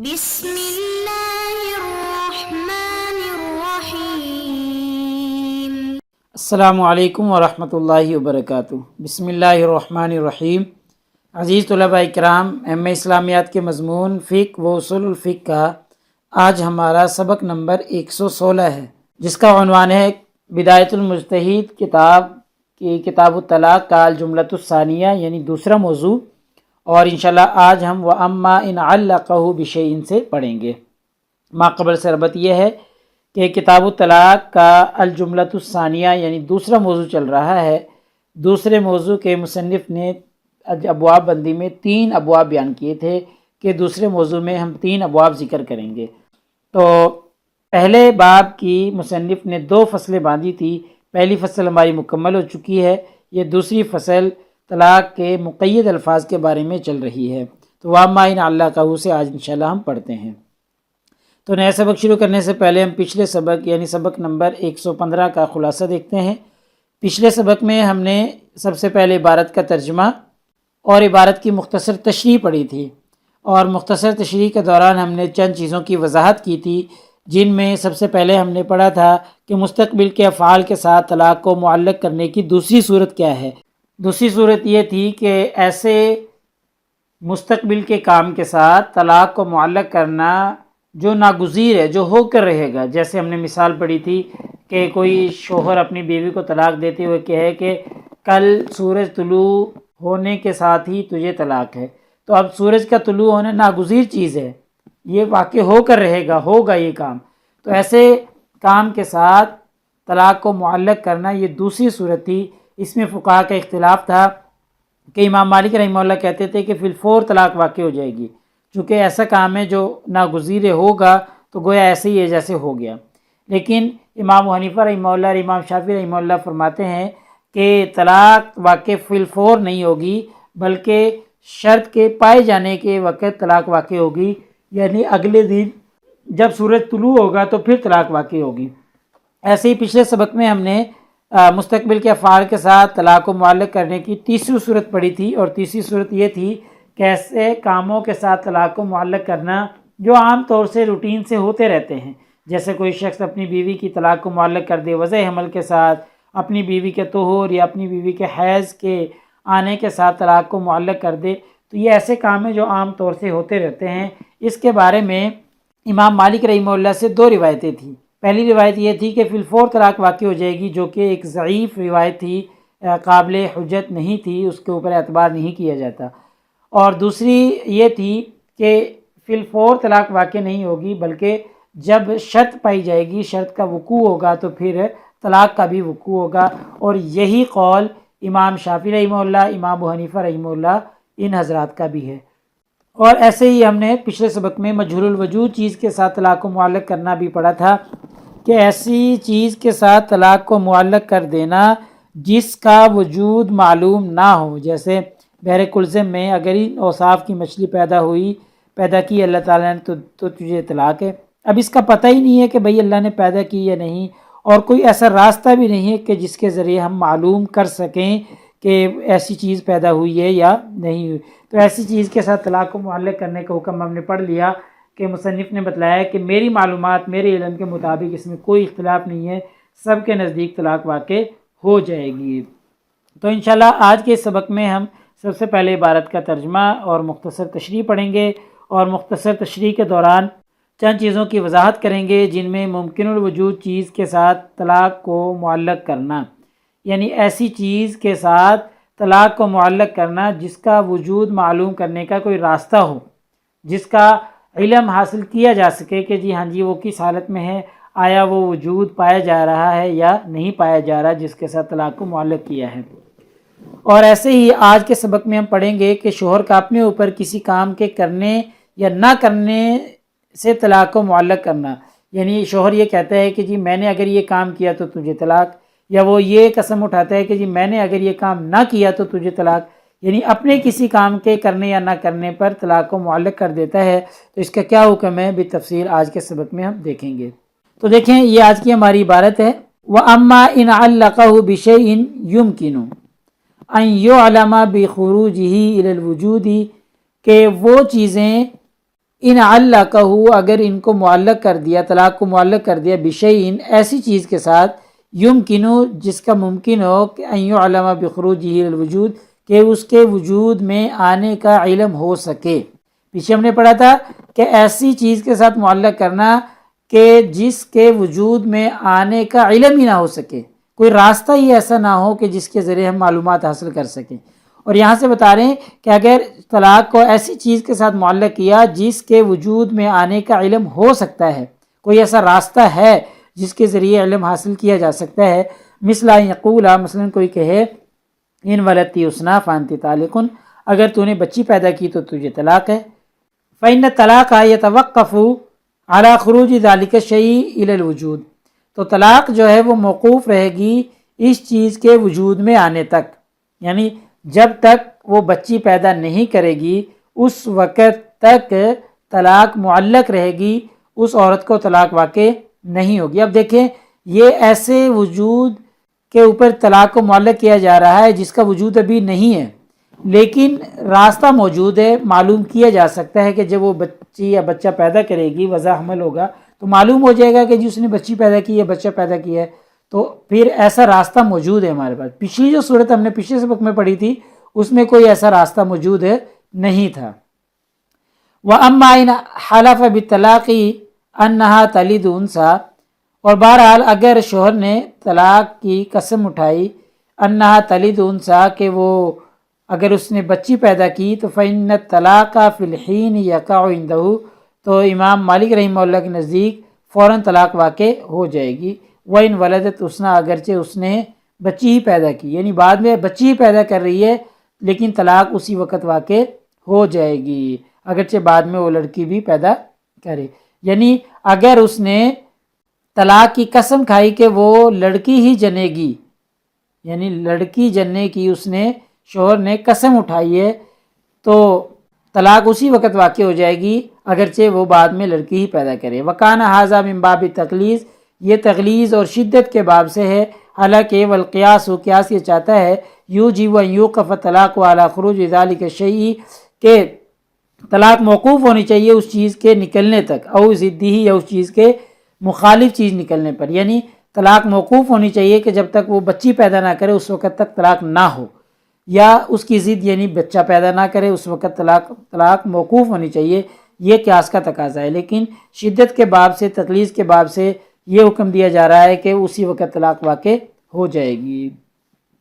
بسم اللہ الرحمن الرحیم۔ السلام علیکم ورحمۃ اللہ وبرکاتہ۔ بسم اللہ الرحمن الرحیم۔ عزیز طلباء کرام، ایم اے اسلامیات کے مضمون فقہ و اصول الفقہ کا آج ہمارا سبق نمبر 116 ہے، جس کا عنوان ہے بدایۃ المجتہد کتاب الطلاق کا الجملۃ الثانیہ، یعنی دوسرا موضوع، اور انشاءاللہ آج ہم وَأَمَّا إِنْ عَلَّقَهُ بِشَيْءٍ سے پڑھیں گے۔ ماقبل سے ربط یہ ہے کہ کتاب الطلاق کا الجملۃ الثانیہ یعنی دوسرا موضوع چل رہا ہے۔ دوسرے موضوع کے مصنف نے ابواب بندی میں 3 ابواب بیان کیے تھے کہ دوسرے موضوع میں ہم 3 ابواب ذکر کریں گے۔ تو پہلے باب کی مصنف نے 2 فصلیں باندھی تھی۔ پہلی فصل ہماری مکمل ہو چکی ہے، یہ دوسری فصل طلاق کے مقید الفاظ کے بارے میں چل رہی ہے۔ تو وَأَمَّا إِنْ عَلَّقَهُ سے آج انشاءاللہ ہم پڑھتے ہیں۔ تو نیا سبق شروع کرنے سے پہلے ہم پچھلے سبق یعنی سبق نمبر 115 کا خلاصہ دیکھتے ہیں۔ پچھلے سبق میں ہم نے سب سے پہلے عبارت کا ترجمہ اور عبارت کی مختصر تشریح پڑھی تھی، اور مختصر تشریح کے دوران ہم نے چند چیزوں کی وضاحت کی تھی، جن میں سب سے پہلے ہم نے پڑھا تھا کہ مستقبل کے افعال کے ساتھ طلاق کو معلق کرنے کی دوسری صورت کیا ہے۔ دوسری صورت یہ تھی کہ ایسے مستقبل کے کام کے ساتھ طلاق کو معلق کرنا جو ناگزیر ہے، جو ہو کر رہے گا۔ جیسے ہم نے مثال پڑھی تھی کہ کوئی شوہر اپنی بیوی کو طلاق دیتے ہوئے کہے کہ کل سورج طلوع ہونے کے ساتھ ہی تجھے طلاق ہے۔ تو اب سورج کا طلوع ہونا ناگزیر چیز ہے، یہ واقع ہو کر رہے گا، ہوگا یہ کام۔ تو ایسے کام کے ساتھ طلاق کو معلق کرنا یہ دوسری صورت تھی۔ اس میں فقہا کا اختلاف تھا کہ امام مالک رحمہ اللہ کہتے تھے کہ فی الفور طلاق واقع ہو جائے گی، چونکہ ایسا کام ہے جو ناگزیر ہوگا تو گویا ایسے ہی ہے جیسے ہو گیا۔ لیکن امام حنیفہ رحمہ اللہ اور امام شافعی رحمہ اللہ فرماتے ہیں کہ طلاق واقع فی الفور نہیں ہوگی، بلکہ شرط کے پائے جانے کے وقت طلاق واقع ہوگی، یعنی اگلے دن جب سورج طلوع ہوگا تو پھر طلاق واقع ہوگی۔ ایسے ہی پچھلے سبق میں ہم نے مستقبل کے افعال کے ساتھ طلاق کو معلق کرنے کی تیسری صورت پڑھی تھی، اور تیسری صورت یہ تھی کہ ایسے کاموں کے ساتھ طلاق کو معلق کرنا جو عام طور سے روٹین سے ہوتے رہتے ہیں، جیسے کوئی شخص اپنی بیوی کی طلاق کو معلق کر دے وضع حمل کے ساتھ، اپنی بیوی کے طہور یا اپنی بیوی کے حیض کے آنے کے ساتھ طلاق کو معلق کر دے۔ تو یہ ایسے کام ہیں جو عام طور سے ہوتے رہتے ہیں۔ اس کے بارے میں امام مالک رحمہ اللہ سے 2 روایتیں تھیں۔ پہلی روایت یہ تھی کہ فی الفور طلاق واقع ہو جائے گی، جو کہ ایک ضعیف روایت تھی، قابل حجت نہیں تھی، اس کے اوپر اعتبار نہیں کیا جاتا۔ اور دوسری یہ تھی کہ فی الفور طلاق واقع نہیں ہوگی، بلکہ جب شرط پائی جائے گی، شرط کا وقوع ہوگا تو پھر طلاق کا بھی وقوع ہوگا۔ اور یہی قول امام شافعی رحمہ اللہ، امام ابو حنیفہ رحمہ اللہ ان حضرات کا بھی ہے۔ اور ایسے ہی ہم نے پچھلے سبق میں مجہول الوجود چیز کے ساتھ طلاق کو معلق کرنا بھی پڑھا تھا کہ ایسی چیز کے ساتھ طلاق کو معلق کر دینا جس کا وجود معلوم نہ ہو، جیسے بحر کلثم میں اگر ان اوصاف کی مچھلی پیدا کی اللہ تعالیٰ نے تو تجھے طلاق ہے۔ اب اس کا پتہ ہی نہیں ہے کہ بھئی اللہ نے پیدا کی یا نہیں، اور کوئی ایسا راستہ بھی نہیں ہے کہ جس کے ذریعے ہم معلوم کر سکیں کہ ایسی چیز پیدا ہوئی ہے یا نہیں ہوئی۔ تو ایسی چیز کے ساتھ طلاق کو معلق کرنے کا حکم ہم نے پڑھ لیا کہ مصنف نے بتلایا کہ میری معلومات، میرے علم کے مطابق اس میں کوئی اختلاف نہیں ہے، سب کے نزدیک طلاق واقع ہو جائے گی۔ تو انشاءاللہ آج کے سبق میں ہم سب سے پہلے عبارت کا ترجمہ اور مختصر تشریح پڑھیں گے، اور مختصر تشریح کے دوران چند چیزوں کی وضاحت کریں گے، جن میں ممکن الوجود چیز کے ساتھ طلاق کو معلق کرنا، یعنی ایسی چیز کے ساتھ طلاق کو معلق کرنا جس کا وجود معلوم کرنے کا کوئی راستہ ہو، جس کا علم حاصل کیا جا سکے کہ جی ہاں جی وہ کس حالت میں ہے، آیا وہ وجود پایا جا رہا ہے یا نہیں پایا جا رہا جس کے ساتھ طلاق کو معلق کیا ہے۔ اور ایسے ہی آج کے سبق میں ہم پڑھیں گے کہ شوہر کا اپنے اوپر کسی کام کے کرنے یا نہ کرنے سے طلاق کو معلق کرنا، یعنی شوہر یہ کہتا ہے کہ جی میں نے اگر یہ کام کیا تو تجھے طلاق، یا وہ یہ قسم اٹھاتا ہے کہ جی میں نے اگر یہ کام نہ کیا تو تجھے طلاق، یعنی اپنے کسی کام کے کرنے یا نہ کرنے پر طلاق کو معلق کر دیتا ہے۔ تو اس کا کیا حکم ہے بالتفصیل آج کے سبق میں ہم دیکھیں گے۔ تو دیکھیں یہ آج کی ہماری عبارت ہے، وَأَمَّا إِنْ عَلَّقَهُ بِشَيْءٍ يُمْكِنُ أَنْ يُعْلَمَ بِخُرُوجِهِ إِلَى الْوُجُودِ، کہ وہ چیزیں ان علقہ، اگر ان کو معلق کر دیا، طلاق کو معلق کر دیا، بشیء ایسی چیز کے ساتھ، یمکنو جس کا ممکن ہو کہ ان یعلم بخروجہ الوجود، کہ اس کے وجود میں آنے کا علم ہو سکے۔ پیچھے ہم نے پڑھا تھا کہ ایسی چیز کے ساتھ معلق کرنا کہ جس کے وجود میں آنے کا علم ہی نہ ہو سکے، کوئی راستہ ہی ایسا نہ ہو کہ جس کے ذریعے ہم معلومات حاصل کر سکیں۔ اور یہاں سے بتا رہے ہیں کہ اگر طلاق کو ایسی چیز کے ساتھ معلق کیا جس کے وجود میں آنے کا علم ہو سکتا ہے، کوئی ایسا راستہ ہے جس کے ذریعے علم حاصل کیا جا سکتا ہے، مثل ان یقول، مثلا کوئی کہے ان ولدتی اسنا فانتی طالق، اگر تو نے بچی پیدا کی تو تجھے طلاق ہے۔ فإن الطلاق يتوقف على خروج ذلك الشيء إلى الوجود، تو طلاق جو ہے وہ موقوف رہے گی اس چیز کے وجود میں آنے تک، یعنی جب تک وہ بچی پیدا نہیں کرے گی اس وقت تک طلاق معلق رہے گی، اس عورت کو طلاق واقع نہیں ہوگی۔ اب دیکھیں یہ ایسے وجود کے اوپر طلاق کو معلق کیا جا رہا ہے جس کا وجود ابھی نہیں ہے، لیکن راستہ موجود ہے، معلوم کیا جا سکتا ہے کہ جب وہ بچی یا بچہ پیدا کرے گی، وضع حمل ہوگا تو معلوم ہو جائے گا کہ جی اس نے بچی پیدا کی ہے، بچہ پیدا کیا ہے، تو پھر ایسا راستہ موجود ہے ہمارے پاس۔ پچھلی جو صورت ہم نے پچھلے سبق میں پڑھی تھی اس میں کوئی ایسا راستہ موجود نہیں تھا۔ وَأَمَّا إِنْ حَلَفَ بِالطَّلَاقِ أَنَّهَا تَلِدُ أُنْثَىٰ، اور بہرحال اگر شوہر نے طلاق کی قسم اٹھائی، أَنَّهَا تَلِدُ أُنْثَىٰ، کہ وہ اگر اس نے بچی پیدا کی، تو فإن الطلاق فی الحین یقع عنده، تو امام مالک رحمہ اللہ کے نزدیک فوراً طلاق واقع ہو جائے گی۔ وإن ولدت اسنا، اگرچہ اس نے بچی ہی پیدا کی، یعنی بعد میں بچی ہی پیدا کر رہی ہے لیکن طلاق اسی وقت واقع ہو جائے گی، اگرچہ بعد میں وہ لڑکی بھی پیدا کرے۔ یعنی اگر اس نے طلاق کی قسم کھائی کہ وہ لڑکی ہی جنے گی، یعنی لڑکی جننے کی اس نے شوہر نے قسم اٹھائی ہے، تو طلاق اسی وقت واقع ہو جائے گی اگرچہ وہ بعد میں لڑکی ہی پیدا کرے۔ وَكَانَ هَذَا مِن بَابِ التَّغْلِيظ، یہ تغلیظ اور شدت کے باب سے ہے، حالانکہ والقیاس، قیاس یہ چاہتا ہے یوجب ان یوقف الطلاق علی خروج ذلک الشیء، کہ طلاق موقوف ہونی چاہیے اس چیز کے نکلنے تک، او ضدہ، یا اس چیز کے مخالف چیز نکلنے پر، یعنی طلاق موقوف ہونی چاہیے کہ جب تک وہ بچی پیدا نہ کرے اس وقت تک طلاق نہ ہو، یا اس کی ضد یعنی بچہ پیدا نہ کرے اس وقت طلاق موقوف ہونی چاہیے، یہ قیاس کا تقاضا ہے۔ لیکن شدت کے باب سے، تغلیظ کے باب سے یہ حکم دیا جا رہا ہے کہ اسی وقت طلاق واقع ہو جائے گی۔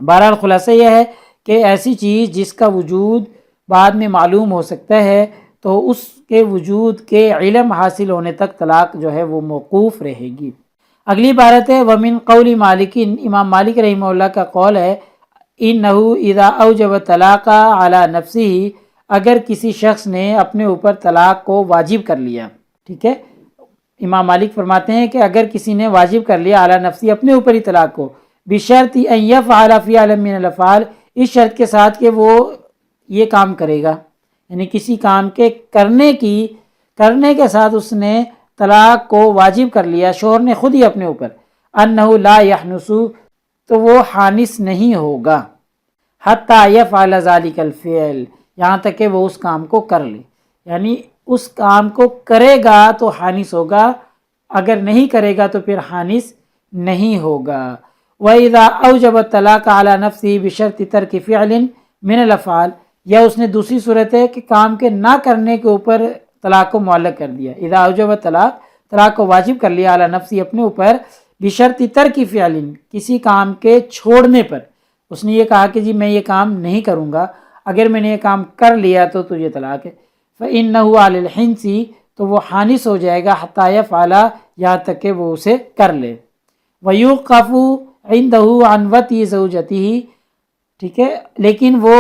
بہرحال خلاصہ یہ ہے کہ ایسی چیز جس کا وجود بعد میں معلوم ہو سکتا ہے تو اس کے وجود کے علم حاصل ہونے تک طلاق جو ہے وہ موقوف رہے گی۔ اگلی عبارت ہے وَمِن قول مالک، امام مالک رحمہ اللہ کا قول ہے إِنَّهُ إِذَا أَوْجَبَ الطَّلَاقَ عَلَى نَفْسِهِ، اگر کسی شخص نے اپنے اوپر طلاق کو واجب کر لیا، ٹھیک ہے، امام مالک فرماتے ہیں کہ اگر کسی نے واجب کر لیا علی نفسی، اپنے اوپر ہی طلاق کو، بشرط ان یفعل فعلا من الافعال، اس شرط کے ساتھ کہ وہ یہ کام کرے گا، یعنی کسی کام کے کرنے کے ساتھ اس نے طلاق کو واجب کر لیا، شوہر نے خود ہی اپنے اوپر، انہ لا یحنس، تو وہ حانس نہیں ہوگا، حتی یفعل ذلک الفعل، یہاں تک کہ وہ اس کام کو کر لے، یعنی اس کام کو کرے گا تو حانس ہوگا، اگر نہیں کرے گا تو پھر حانس نہیں ہوگا۔ وَإِذَا أَوْجَبَ الطَّلَاقَ عَلَى نَفْسِهِ بِشَرْطِ تَرْكِ فِعْلٍ مِنَ الْأَفْعَالِ، یا اس نے دوسری صورت ہے کہ کام کے نہ کرنے کے اوپر طلاق کو معلق کر دیا، اذا اوجب الطلاق، طلاق کو واجب کر لیا علی نفسی، اپنے اوپر، بشرط ترک فعل، کسی کام کے چھوڑنے پر، اس نے یہ کہا کہ جی میں یہ کام نہیں کروں گا، اگر میں نے یہ کام کر لیا تو تجھے طلاق ہے، فإنہ علی الحنس، تو وہ حانس ہو جائے گا، حتی یفعل، یہاں تک کہ وہ اسے کر لے، ویوقف عنده عن وطی زوجتہ، ٹھیک ہے، لیکن وہ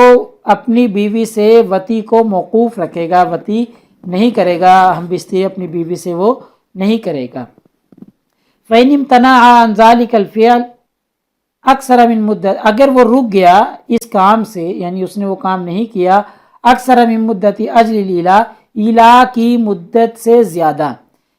اپنی بیوی سے وطی کو موقوف رکھے گا، وطی نہیں کرے گا، ہم بستری اپنی بیوی سے وہ نہیں کرے گا۔ فإن امتنع عن ذلك الفعل اکثر من مدت، اگر وہ رک گیا اس کام سے، یعنی اس نے وہ کام نہیں کیا، اکثر من مدت اجل الإیلاء، ایلاء کی مدت سے زیادہ،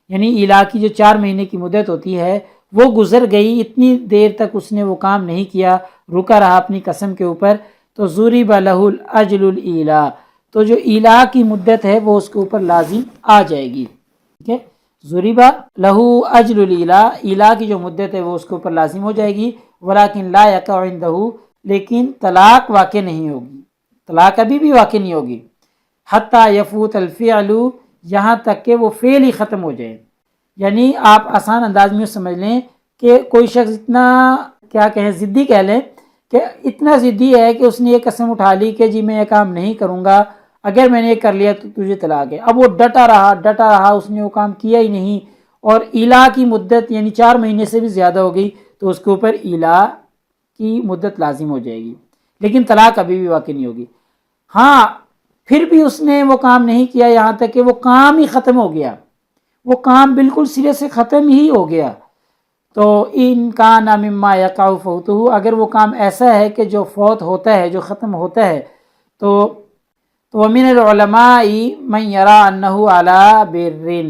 یعنی ایلاء کی جو 4 مہینے کی مدت ہوتی ہے وہ گزر گئی، اتنی دیر تک اس نے وہ کام نہیں کیا، رکا رہا اپنی قسم کے اوپر، تو ضرب لہ الاجل الایلاء، تو جو ایلا کی مدت ہے وہ اس کے اوپر لازم آ جائے گی. ٹھیک ہے، ضربہ لہو اجل الیلا، ایلا کی جو مدت ہے وہ اس کے اوپر لازم ہو جائے گی. ولیکن لا یقع عندہ، لیکن طلاق واقع نہیں ہوگی، طلاق ابھی بھی واقع نہیں ہوگی. حتی یفوت الفعل، یہاں تک کہ وہ فعل ہی ختم ہو جائے. یعنی آپ آسان انداز میں سمجھ لیں کہ کوئی شخص اتنا کیا کہیں ضدی کہہ لیں کہ اتنا ضدی ہے کہ اس نے یہ قسم اٹھا لی کہ جی میں یہ کام نہیں کروں گا، اگر میں نے یہ کر لیا تو تجھے طلاق ہے. اب وہ ڈٹا رہا، اس نے وہ کام کیا ہی نہیں، اور ایلا کی مدت یعنی 4 مہینے سے بھی زیادہ ہو گئی تو اس کے اوپر ایلا کی مدت لازم ہو جائے گی، لیکن طلاق ابھی بھی واقع نہیں ہوگی. ہاں پھر بھی اس نے وہ کام نہیں کیا یہاں تک کہ وہ کام ہی ختم ہو گیا، وہ کام بالکل سرے سے ختم ہی ہو گیا، تو ان کان مما یقع فوتہ، اگر وہ کام ایسا ہے کہ جو فوت ہوتا ہے، جو ختم ہوتا ہے، تو ومن العلماء من یری انہ علی بر،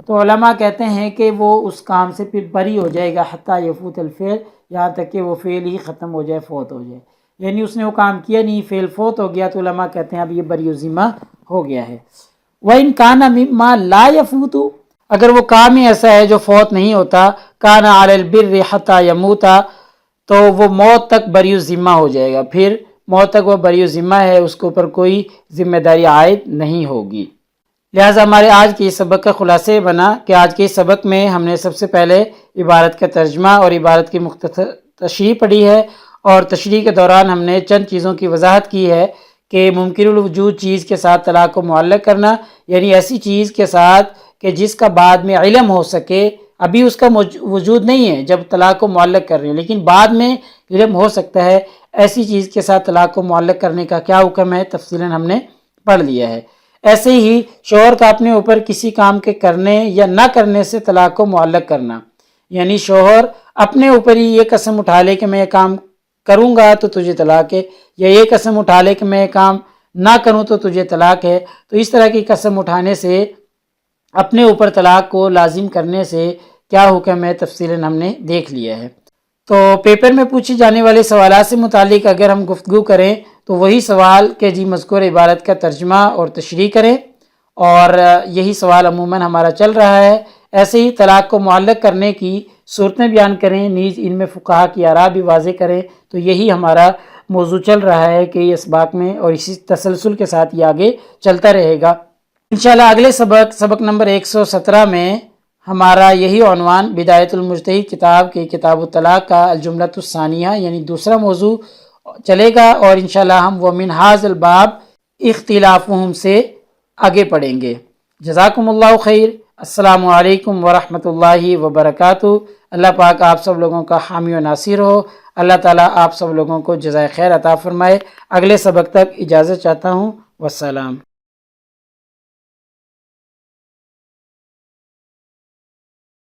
تو علماء کہتے ہیں کہ وہ اس کام سے پھر بری ہو جائے گا حتی یفوت الفعل، یہاں تک کہ وہ فعل ہی ختم ہو جائے، فوت ہو جائے. یعنی اس نے وہ کام کیا نہیں، فعل فوت ہو گیا، تو علماء کہتے ہیں اب یہ بری و ذمہ ہو گیا ہے. وَإِن كَانَ مِمَّا لَا يَفُوتُ، اگر وہ کام ہی ایسا ہے جو فوت نہیں ہوتا، كَانَ عَلَى الْبِرِّ حَتَّى يَمُوتَ، تو وہ موت تک بری و ذمہ ہو جائے گا، پھر موت تک وہ بری و ذمہ ہے، اس کے اوپر کوئی ذمہ داری عائد نہیں ہوگی. لہٰذا ہمارے آج کے سبق کا خلاصہ بنا کہ آج کے سبق میں ہم نے سب سے پہلے عبارت کا ترجمہ اور عبارت کی مختصر تشریح پڑھی ہے، اور تشریح کے دوران ہم نے چند چیزوں کی وضاحت کی ہے کہ ممکن الوجود چیز کے ساتھ طلاق کو معلق کرنا، یعنی ایسی چیز کے ساتھ کہ جس کا بعد میں علم ہو سکے، ابھی اس کا وجود نہیں ہے جب طلاق کو معلق کر رہے ہیں، لیکن بعد میں علم ہو سکتا ہے، ایسی چیز کے ساتھ طلاق کو معلق کرنے کا کیا حکم ہے تفصیلاً ہم نے پڑھ لیا ہے. ایسے ہی شوہر کا اپنے اوپر کسی کام کے کرنے یا نہ کرنے سے طلاق کو معلق کرنا، یعنی شوہر اپنے اوپر ہی یہ قسم اٹھا لے کہ میں یہ کام کروں گا تو تجھے طلاق ہے، یا یہ قسم اٹھا لے کہ میں یہ کام نہ کروں تو تجھے طلاق ہے. تو اس طرح کی قسم اٹھانے سے، اپنے اوپر طلاق کو لازم کرنے سے کیا حکم ہے تفصیلاً ہم نے دیکھ لیا ہے. تو پیپر میں پوچھی جانے والے سوالات سے متعلق اگر ہم گفتگو کریں تو وہی سوال کہ جی مذکور عبارت کا ترجمہ اور تشریح کریں، اور یہی سوال عموماً ہمارا چل رہا ہے. ایسے ہی طلاق کو معلق کرنے کی صورتیں بیان کریں، نیز ان میں فقہا کی آراء بھی واضح کریں. تو یہی ہمارا موضوع چل رہا ہے کہ یہ اسباق میں اور اسی تسلسل کے ساتھ یہ آگے چلتا رہے گا. انشاءاللہ اگلے سبق نمبر 117 میں ہمارا یہی عنوان بدایت المجتہد کتاب کے کتاب الطلاق کا الجملۃ الثانیہ یعنی دوسرا موضوع چلے گا، اور انشاءاللہ ہم ومن ھذا الباب اختلافہم سے آگے پڑھیں گے. جزاکم اللہ خیر. السلام علیکم ورحمۃ اللہ وبرکاتہ. اللہ پاک آپ سب لوگوں کا حامی و ناصر ہو. اللہ تعالیٰ آپ سب لوگوں کو جزائے خیر عطا فرمائے. اگلے سبق تک اجازت چاہتا ہوں. والسلام.